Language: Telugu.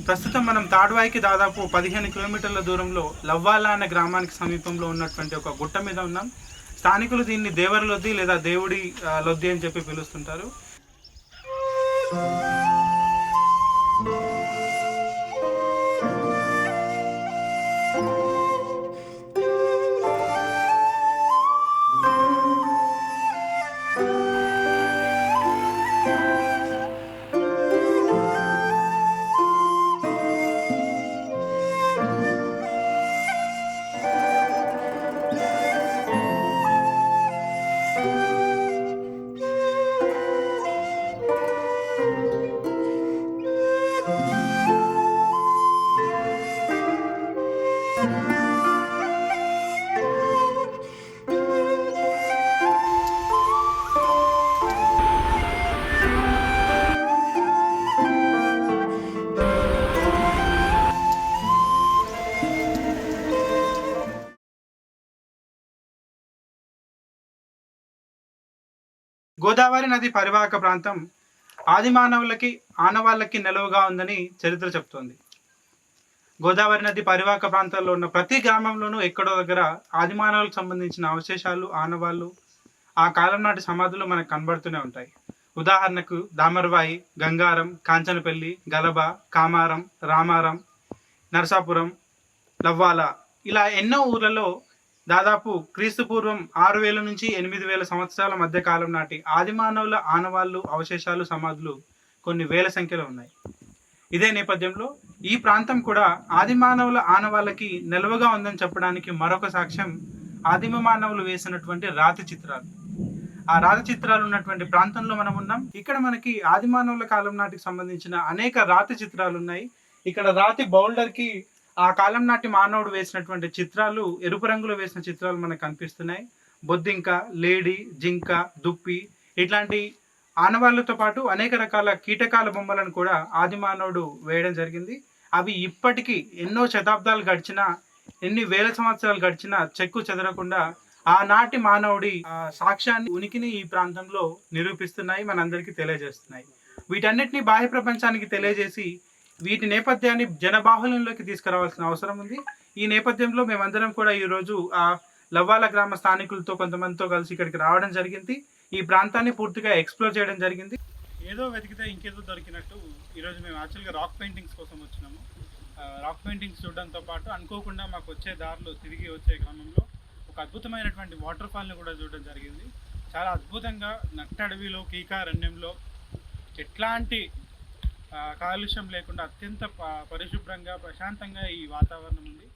ప్రస్తుతం మనం తాడ్వాయికి దాదాపు 15 కిలోమీటర్ల దూరంలో లవ్వాల అనే గ్రామానికి సమీపంలో ఉన్నటువంటి ఒక గుట్ట మీద ఉన్నాం. స్థానికులు దీన్ని దేవర లొద్ది లేదా దేవుడి లొద్ది అని చెప్పి పిలుస్తుంటారు. గోదావరి నది పరివాహక ప్రాంతం ఆదిమానవులకి ఆనవాళ్ళకి నెలవుగా ఉందని చరిత్ర చెప్తోంది. గోదావరి నది పరివాహక ప్రాంతాల్లో ఉన్న ప్రతి గ్రామంలోనూ ఎక్కడో దగ్గర ఆదిమానవులకు సంబంధించిన అవశేషాలు, ఆనవాళ్ళు, ఆ కాలం నాటి సమాధులు మనకు కనబడుతూనే ఉంటాయి. ఉదాహరణకు దామర్వాయి, గంగారం, కాంచనపల్లి, గలబ, కామారం, రామారం, నరసాపురం, లవ్వాల ఇలా ఎన్నో ఊర్లలో దాదాపు క్రీస్తుపూర్వం 6000 నుంచి 8000 సంవత్సరాల మధ్య కాలం నాటి ఆదిమానవుల ఆనవాళ్ళు, అవశేషాలు, సమాధులు కొన్ని వేల సంఖ్యలో ఉన్నాయి. ఇదే నేపథ్యంలో ఈ ప్రాంతం కూడా ఆదిమానవుల ఆనవాళ్ళకి నిల్వగా ఉందని చెప్పడానికి మరొక సాక్ష్యం ఆదిమ మానవులు వేసినటువంటి రాతి చిత్రాలు. ఆ రాతి చిత్రాలు ఉన్నటువంటి ప్రాంతంలో మనం ఉన్నాం. ఇక్కడ మనకి ఆదిమానవుల కాలం నాటికి సంబంధించిన అనేక రాతి చిత్రాలు ఉన్నాయి. ఇక్కడ రాతి బౌల్డర్కి ఆ కాలం నాటి మానవుడు వేసినటువంటి చిత్రాలు, ఎరుపు రంగులో వేసిన చిత్రాలు మనకు కనిపిస్తున్నాయి. బొద్దింక, లేడి, జింక, దుప్పి ఇట్లాంటి ఆనవాళ్ళతో పాటు అనేక రకాల కీటకాల బొమ్మలను కూడా ఆది మానవుడు వేయడం జరిగింది. అవి ఇప్పటికీ ఎన్నో శతాబ్దాలు గడిచినా, ఎన్ని వేల సంవత్సరాలు గడిచినా చెక్కు చెదరకుండా ఆనాటి మానవుడి సాక్ష్యాన్ని, ఉనికిని ఈ ప్రాంతంలో నిరూపిస్తున్నాయి, మనందరికీ తెలియజేస్తున్నాయి. వీటన్నిటిని బాహ్య ప్రపంచానికి తెలియజేసి వీటి నేపథ్యాన్ని జనబాహుల్యంలోకి తీసుకురావాల్సిన అవసరం ఉంది. ఈ నేపథ్యంలో మేమందరం కూడా ఈరోజు ఆ లవ్వాల గ్రామ స్థానికులతో కొంతమందితో కలిసి ఇక్కడికి రావడం జరిగింది. ఈ ప్రాంతాన్ని పూర్తిగా ఎక్స్ప్లోర్ చేయడం జరిగింది. ఏదో వెతికితే ఇంకేదో దొరికినట్టు ఈరోజు మేము యాక్చువల్గా రాక్ పెయింటింగ్స్ కోసం వచ్చినాము. రాక్ పెయింటింగ్స్ చూడడంతో పాటు అనుకోకుండా మాకు వచ్చే దారిలో తిరిగి వచ్చే క్రమంలో ఒక అద్భుతమైనటువంటి వాటర్ ఫాల్ని కూడా చూడడం జరిగింది. చాలా అద్భుతంగా నట్టడవిలో, కీకారణ్యంలో ఎట్లాంటి కాలుష్యం లేకుండా అత్యంత పరిశుభ్రంగా, ప్రశాంతంగా ఈ వాతావరణం ఉంది.